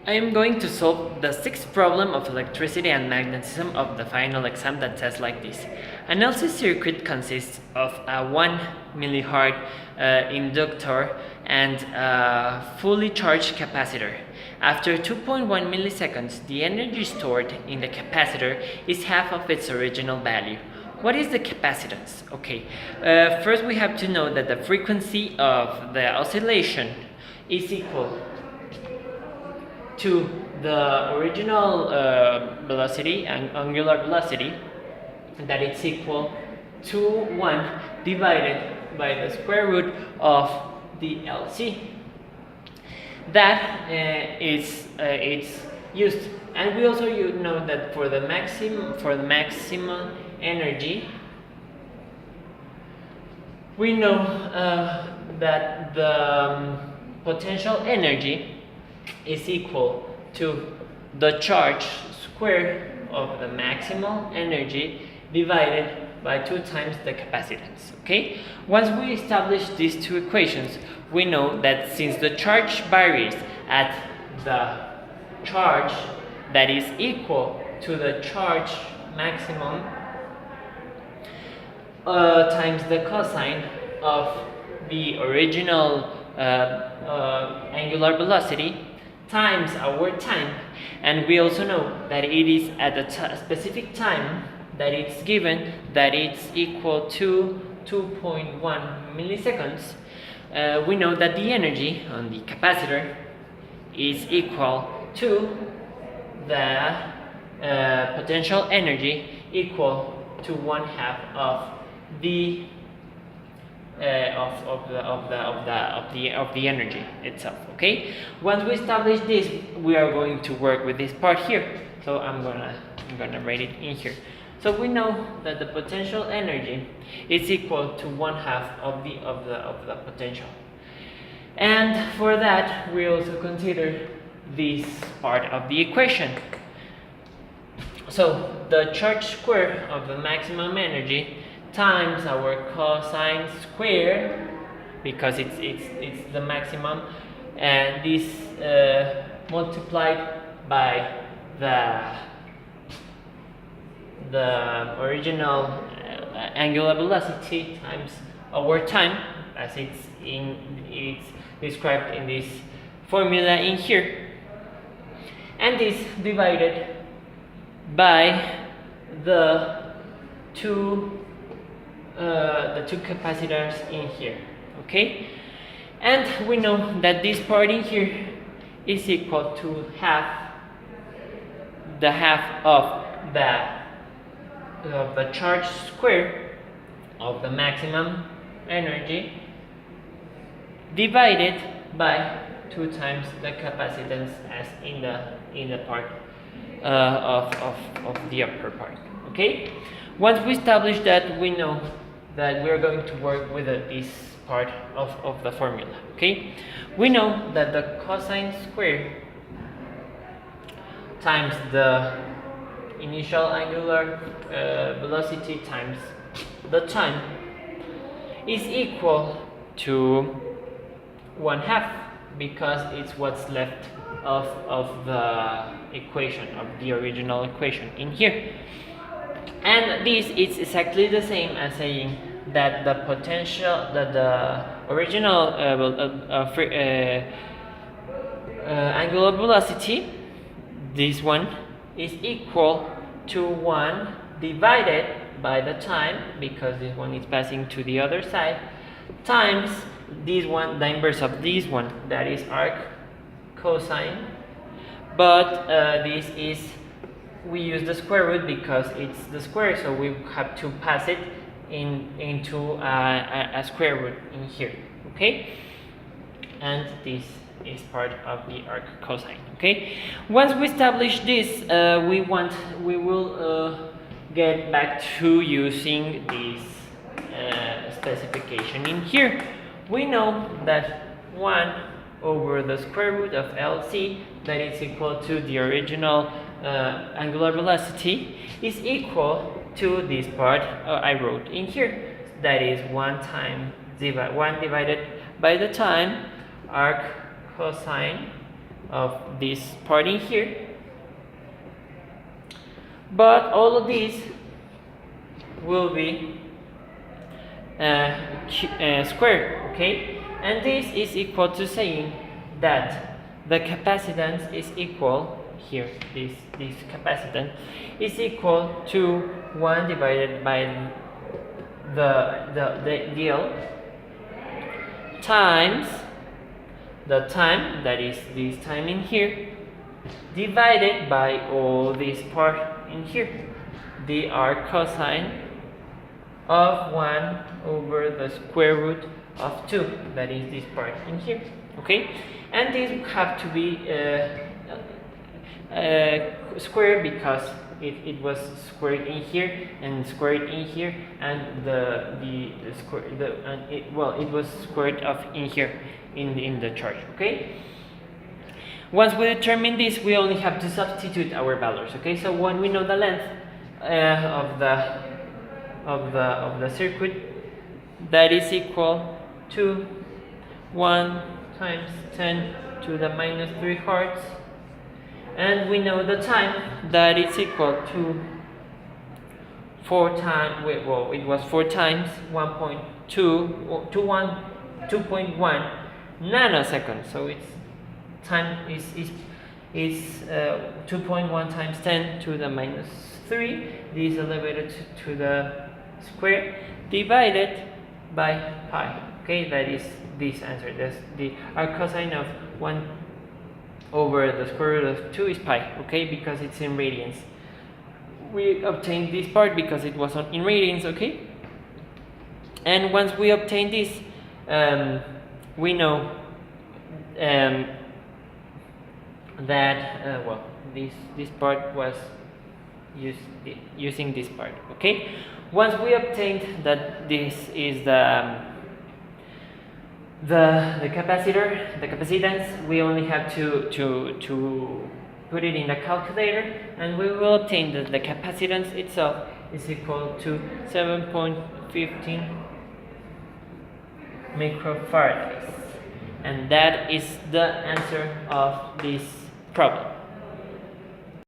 I am going to solve the sixth problem of electricity and magnetism of the final exam that says like this. An LC circuit consists of a 1 millifarad inductor and a fully charged capacitor. After 2.1 milliseconds, the energy stored in the capacitor is half of its original value. What is the capacitance? Okay, first we have to know that the frequency of the oscillation is equal to the original velocity and angular velocity, that it's equal to 1 divided by the square root of the LC. That is it's used, and we also know that for the maximum energy, we know that the potential energy is equal to the charge square of the maximal energy divided by 2 times the capacitance. Okay? Once we establish these two equations, we know that since the charge varies at the charge that is equal to the charge maximum times the cosine of the original angular velocity times our time, and we also know that it is at a specific time that it's given that it's equal to 2.1 milliseconds, we know that the energy on the capacitor is equal to the potential energy equal to 1/2 of the of the energy itself. Okay, once we establish this, we are going to work with this part here, so I'm gonna write it in here. So we know that the potential energy is equal to 1/2 of the potential, and for that we also consider this part of the equation. So the charge square of the maximum energy times our cosine square, because it's the maximum, and this multiplied by the original angular velocity times our time, as it's described in this formula in here, and this divided by the two capacitors in here. Okay, and we know that this part in here is equal to the half of the charge square of the maximum energy divided by 2 times the capacitance as in the part of the upper part. Okay, once we establish that, we know that we're going to work with this part of the formula. Okay, we know that the cosine square times the initial angular velocity times the time is equal to 1/2, because it's what's left of the equation, of the original equation in here. And this is exactly the same as saying that the potential, that the original angular velocity, this one, is equal to 1 divided by the time, because this one is passing to the other side, times this one, the inverse of this one, that is arc cosine, but this is, we use the square root because it's the square, so we have to pass it into a square root in here. Okay, and this is part of the arc cosine. Okay, once we establish this, we will get back to using this specification in here. We know that 1 over the square root of LC, that is equal to the original angular velocity, is equal to this part I wrote in here, that is 1 divided by the time arc cosine of this part in here. But all of these will be squared, okay? And this is equal to saying that the capacitance is equal here. This capacitance is equal to 1 divided by the L times the time, that is this time in here, divided by all this part in here. The arc cosine of 1 over the square root of 2, that is this part in here, okay? And this have to be squared because it was squared in here and squared in here, and it was squared off in here in the chart, okay? Once we determine this, we only have to substitute our values, okay? So when we know the length of the circuit, that is equal to 1 times 10 to the minus 3 hertz, and we know the time, that is equal to 4 times, it was 4 times 2.1 nanoseconds. So its time is 2.1 times 10 to the minus 3. This is elevated to the square divided by pi. Okay, that is this answer. That's the arc cosine of 1 over the square root of 2 is pi. Okay, because it's in radians. We obtained this part because it was in radians. Okay, and once we obtain this, we know that this part was using this part. Okay, once we obtained that this is the capacitor, the capacitance, we only have to put it in the calculator, and we will obtain that the capacitance itself is equal to 7.15 microfarads. And that is the answer of this problem.